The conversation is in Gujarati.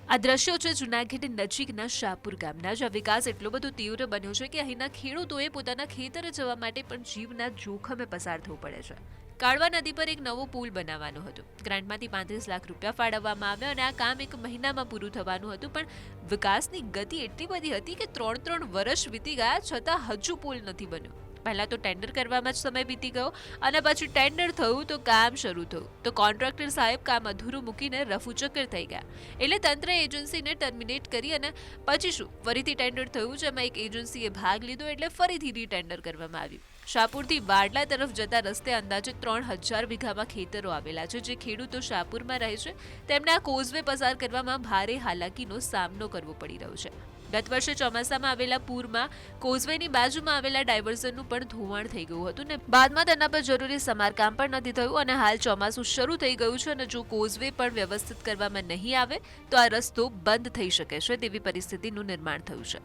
આ દ્રશ્યો છે જૂનાગઢ નજીકના શાહપુર ગામના, જ્યાં વિકાસ એટલો બધો તીવ્ર બન્યો છે કે અહીંના ખેડૂતોએ પોતાના ખેતરે જવા માટે પણ જીવના જોખમે પસાર થવું પડે છે. કાળવા નદી પર એક નવો પુલ બનાવવાનો હતો. ગ્રાન્ટમાંથી 35 લાખ રૂપિયા ફાળવવામાં આવ્યા અને આ કામ એક મહિનામાં પૂરું થવાનું હતું, પણ વિકાસની ગતિ એટલી બધી હતી કે 3 વર્ષ વીતી ગયા છતાં હજુ પુલ નથી બન્યો. પહેલા તો ટેન્ડર કરવામાં જ સમય બીતી ગયો અને પછી ટેન્ડર થયું તો કામ શરૂ થયું તો કોન્ટ્રાક્ટર સાહેબ કામ અધૂરું મૂકીને રફુચક્કર થઈ ગયા. એટલે તંત્રએ એજન્સીને ટર્મિનેટ કરી અને પછી શું ફરીથી ટેન્ડર થયું, જેમાં એક એજન્સીએ ભાગ લીધો એટલે ફરીથી રીટેન્ડર કરવામાં આવ્યું. શાહપુરથી વાડલા તરફ જતા રસ્તે અંદાજે 3000 વીઘામાં ખેતરો આવેલા છે. જે ખેડૂતો શાહપુરમાં રહે છે તેમને આ કોઝવે પસાર કરવામાં ભારે હાલાકીનો સામનો કરવો પડી રહ્યો છે. ગત વર્ષે ચોમાસામાં આવેલા પૂરમાં કોઝવેની બાજુમાં આવેલા ડાયવર્ઝનનું પણ ધોવાણ થઈ ગયું હતું ને બાદમાં તેના પર જરૂરી સમારકામ પણ નથી થયું અને હાલ ચોમાસું શરૂ થઈ ગયું છે અને જો કોઝવે પણ વ્યવસ્થિત કરવામાં નહીં આવે તો આ રસ્તો બંધ થઈ શકે છે તેવી પરિસ્થિતિનું નિર્માણ થયું છે.